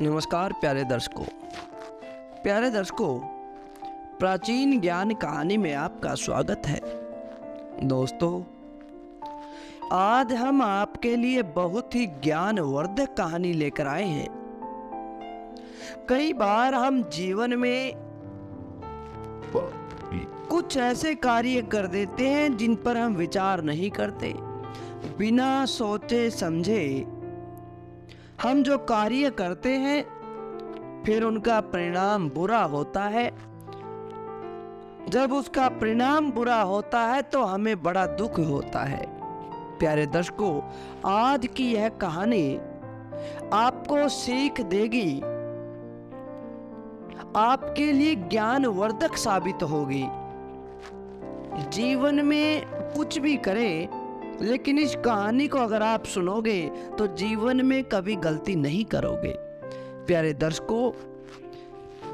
नमस्कार प्यारे दर्शकों, प्राचीन ज्ञान कहानी में आपका स्वागत है। दोस्तों, आज हम आपके लिए बहुत ही ज्ञानवर्धक कहानी लेकर आए हैं। कई बार हम जीवन में कुछ ऐसे कार्य कर देते हैं जिन पर हम विचार नहीं करते। बिना सोचे समझे हम जो कार्य करते हैं, फिर उनका परिणाम बुरा होता है। जब उसका परिणाम बुरा होता है तो हमें बड़ा दुख होता है। प्यारे दर्शकों, आज की यह कहानी आपको सीख देगी, आपके लिए ज्ञानवर्धक साबित होगी। जीवन में कुछ भी करें, लेकिन इस कहानी को अगर आप सुनोगे तो जीवन में कभी गलती नहीं करोगे। प्यारे दर्शकों,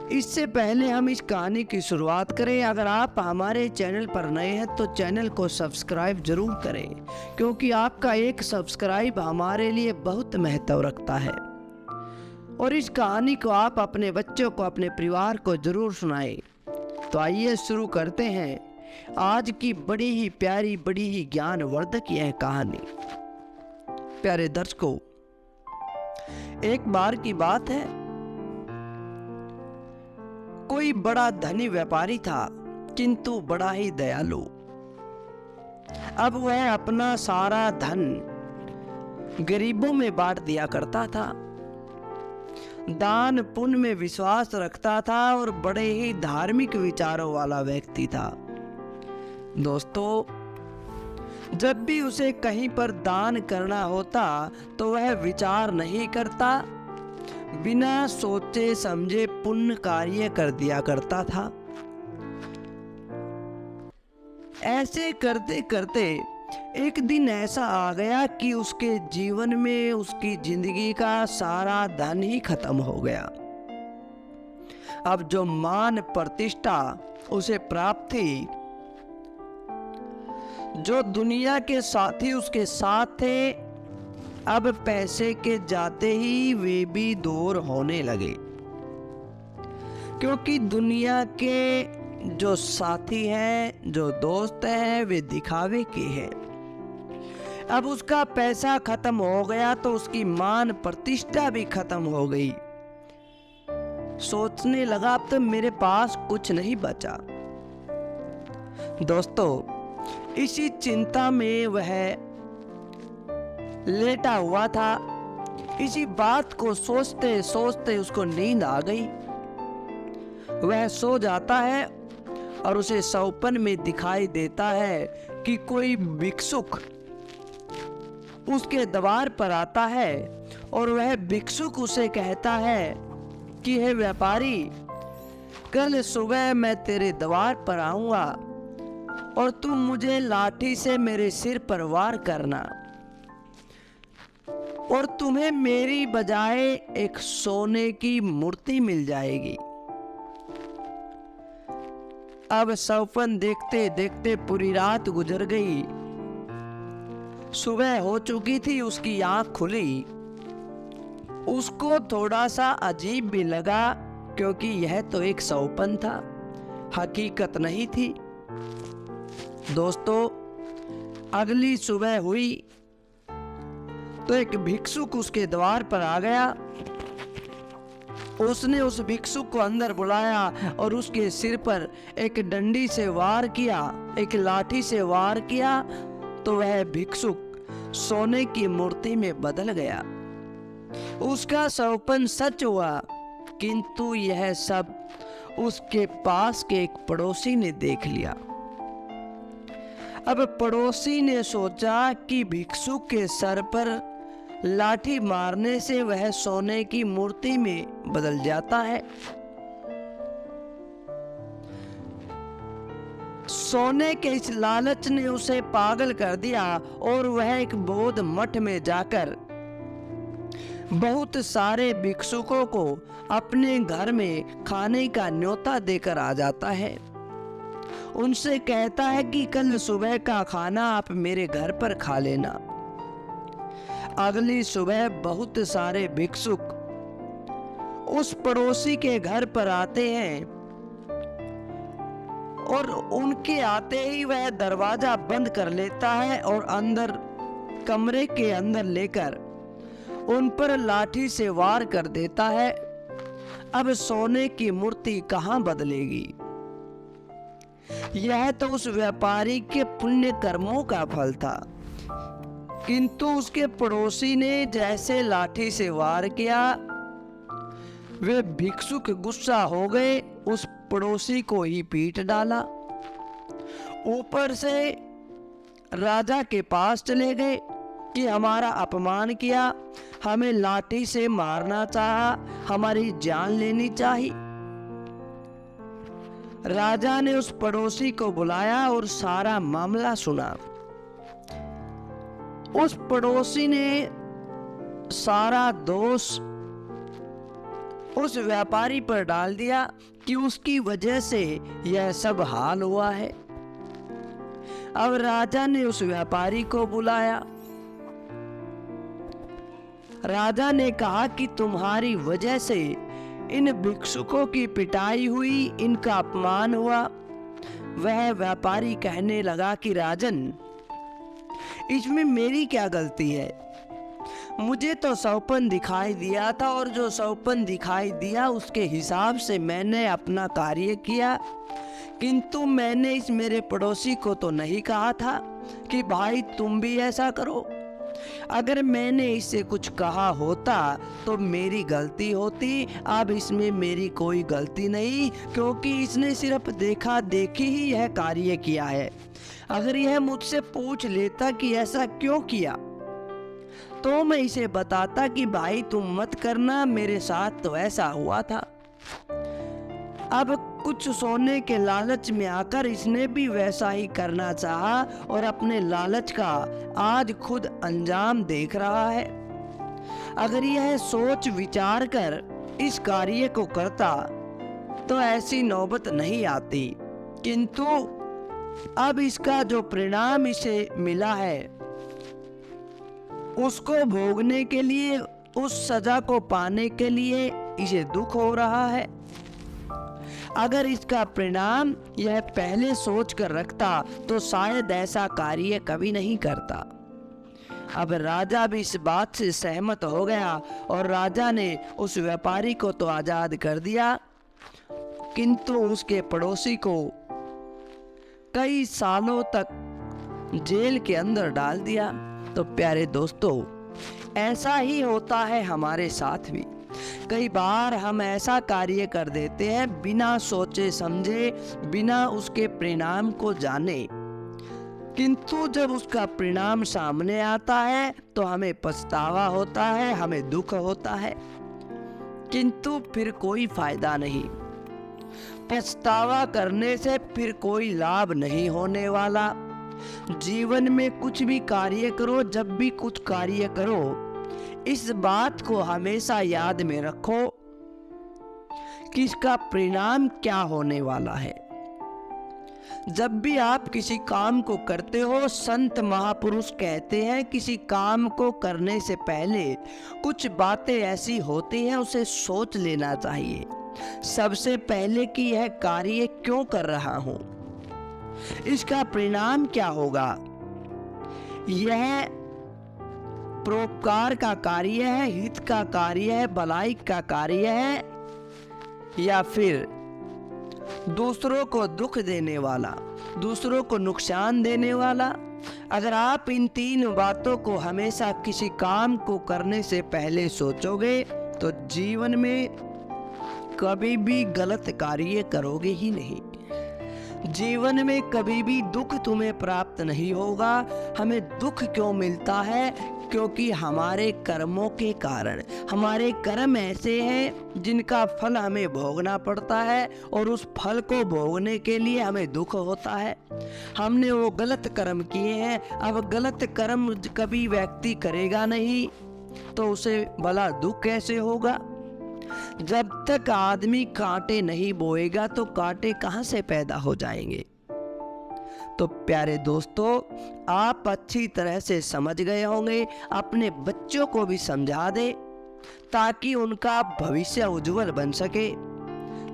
इससे पहले हम इस कहानी की शुरुआत करें, अगर आप हमारे चैनल पर नए हैं तो चैनल को सब्सक्राइब जरूर करें, क्योंकि आपका एक सब्सक्राइब हमारे लिए बहुत महत्व रखता है। और इस कहानी को आप अपने बच्चों को, अपने परिवार को जरूर सुनाएं। तो आइए शुरू करते हैं आज की बड़ी ही प्यारी, बड़ी ही ज्ञानवर्धक यह कहानी। प्यारे दर्शकों, एक बार की बात है, कोई बड़ा धनी व्यापारी था, किंतु बड़ा ही दयालु। अब वह अपना सारा धन गरीबों में बांट दिया करता था, दान पुण्य में विश्वास रखता था और बड़े ही धार्मिक विचारों वाला व्यक्ति था। दोस्तों, जब भी उसे कहीं पर दान करना होता तो वह विचार नहीं करता, बिना सोचे समझे पुण्य कार्य कर दिया करता था। ऐसे करते करते एक दिन ऐसा आ गया कि उसके जीवन में उसकी जिंदगी का सारा धन ही खत्म हो गया। अब जो मान प्रतिष्ठा उसे प्राप्त थी, जो दुनिया के साथी उसके साथ थे, अब पैसे के जाते ही वे भी दूर होने लगे, क्योंकि दुनिया के जो साथी हैं, जो दोस्त हैं, वे दिखावे के हैं। अब उसका पैसा खत्म हो गया तो उसकी मान प्रतिष्ठा भी खत्म हो गई। सोचने लगा, अब तो मेरे पास कुछ नहीं बचा। दोस्तों, इसी चिंता में वह लेटा हुआ था। इसी बात को सोचते सोचते उसको नींद आ गई। वह सो जाता है और उसे सपने में दिखाई देता है कि कोई भिक्षुक उसके द्वार पर आता है और वह भिक्षुक उसे कहता है कि हे व्यापारी, कल सुबह मैं तेरे द्वार पर आऊंगा और तुम मुझे लाठी से मेरे सिर पर वार करना, और तुम्हें मेरी बजाय एक सोने की मूर्ति मिल जाएगी। अब सपन देखते देखते पूरी रात गुजर गई। सुबह हो चुकी थी, उसकी आंख खुली। उसको थोड़ा सा अजीब भी लगा, क्योंकि यह तो एक सपन था, हकीकत नहीं थी। दोस्तों, अगली सुबह हुई तो एक भिक्षुक उसके द्वार पर आ गया। उसने उस भिक्षुक को अंदर बुलाया और उसके सिर पर एक डंडी से वार किया, एक लाठी से वार किया, तो वह भिक्षुक सोने की मूर्ति में बदल गया। उसका सपन सच हुआ, किंतु यह सब उसके पास के एक पड़ोसी ने देख लिया। अब पड़ोसी ने सोचा कि भिक्षुक के सर पर लाठी मारने से वह सोने की मूर्ति में बदल जाता है। सोने के इस लालच ने उसे पागल कर दिया और वह एक बौद्ध मठ में जाकर बहुत सारे भिक्षुकों को अपने घर में खाने का न्योता देकर आ जाता है। उनसे कहता है कि कल सुबह का खाना आप मेरे घर पर खा लेना। अगली सुबह बहुत सारे भिक्षुक उस पड़ोसी के घर पर आते हैं और उनके आते ही वह दरवाजा बंद कर लेता है और अंदर कमरे के अंदर लेकर उन पर लाठी से वार कर देता है। अब सोने की मूर्ति कहां बदलेगी? यह तो उस व्यापारी के पुण्य कर्मों का फल था, किंतु उसके पड़ोसी ने जैसे लाठी से वार किया, वे भिक्षुक गुस्सा हो गए, उस पड़ोसी को ही पीट डाला। ऊपर से राजा के पास चले गए कि हमारा अपमान किया, हमें लाठी से मारना चाहा, हमारी जान लेनी चाहिए। राजा ने उस पड़ोसी को बुलाया और सारा मामला सुना। उस पड़ोसी ने सारा दोष उस व्यापारी पर डाल दिया कि उसकी वजह से यह सब हाल हुआ है। अब राजा ने उस व्यापारी को बुलाया। राजा ने कहा कि तुम्हारी वजह से इन भिक्षुकों की पिटाई हुई, इनका अपमान हुआ। वह व्यापारी कहने लगा कि राजन, इसमें मेरी क्या गलती है? मुझे तो सौपन दिखाई दिया था और जो सौपन दिखाई दिया उसके हिसाब से मैंने अपना कार्य किया, किंतु मैंने इस मेरे पड़ोसी को तो नहीं कहा था कि भाई तुम भी ऐसा करो। अगर मैंने इससे कुछ कहा होता तो मेरी गलती होती। अब इसमें मेरी कोई गलती नहीं, क्योंकि इसने सिर्फ देखा देखी ही यह कार्य किया है। अगर यह मुझसे पूछ लेता कि ऐसा क्यों किया, तो मैं इसे बताता कि भाई तुम मत करना, मेरे साथ तो ऐसा हुआ था। अब कुछ सोने के लालच में आकर इसने भी वैसा ही करना चाहा और अपने लालच का आज खुद अंजाम देख रहा है। अगर यह सोच विचार कर इस कार्य को करता तो ऐसी नौबत नहीं आती, किंतु अब इसका जो परिणाम इसे मिला है उसको भोगने के लिए, उस सजा को पाने के लिए इसे दुख हो रहा है। अगर इसका परिणाम यह पहले सोच कर रखता तो शायद ऐसा कार्य कभी नहीं करता। अब राजा भी इस बात से सहमत हो गया और राजा ने उस व्यापारी को तो आजाद कर दिया, किंतु उसके पड़ोसी को कई सालों तक जेल के अंदर डाल दिया। तो प्यारे दोस्तों, ऐसा ही होता है हमारे साथ भी। कई बार हम ऐसा कार्य कर देते हैं बिना सोचे समझे, बिना उसके परिणाम को जाने, किंतु जब उसका परिणाम सामने आता है तो हमें पछतावा होता है, हमें दुख होता है, किंतु फिर कोई फायदा नहीं। पछतावा करने से फिर कोई लाभ नहीं होने वाला। जीवन में कुछ भी कार्य करो, जब भी कुछ कार्य करो, इस बात को हमेशा याद में रखो कि इसका परिणाम क्या होने वाला है। जब भी आप किसी काम को करते हो, संत महापुरुष कहते हैं किसी काम को करने से पहले कुछ बातें ऐसी होती हैं उसे सोच लेना चाहिए। सबसे पहले कि यह कार्य क्यों कर रहा हूं, इसका परिणाम क्या होगा, यह परोपकार का कार्य है, हित का कार्य है, भलाई का कार्य है, या फिर दूसरों को दुख देने वाला, दूसरों को नुकसान देने वाला। अगर आप इन तीन बातों को हमेशा किसी काम को करने से पहले सोचोगे तो जीवन में कभी भी गलत कार्य करोगे ही नहीं। जीवन में कभी भी दुख तुम्हें प्राप्त नहीं होगा। हमें दुख क्यों मिलता है? क्योंकि हमारे कर्मों के कारण, हमारे कर्म ऐसे हैं जिनका फल हमें भोगना पड़ता है और उस फल को भोगने के लिए हमें दुख होता है। हमने वो गलत कर्म किए हैं। अब गलत कर्म कभी व्यक्ति करेगा नहीं तो उसे भला दुख कैसे होगा? जब तक आदमी कांटे नहीं बोएगा तो कांटे कहां से पैदा हो जाएंगे? तो प्यारे दोस्तों, आप अच्छी तरह से समझ गए होंगे। अपने बच्चों को भी समझा दे ताकि उनका भविष्य उज्जवल बन सके।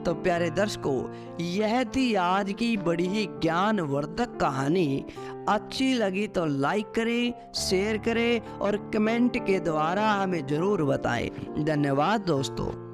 तो प्यारे दर्शकों, यह थी आज की बड़ी ही ज्ञानवर्धक कहानी। अच्छी लगी तो लाइक करें, शेयर करें और कमेंट के द्वारा हमें ज़रूर बताएं। धन्यवाद दोस्तों।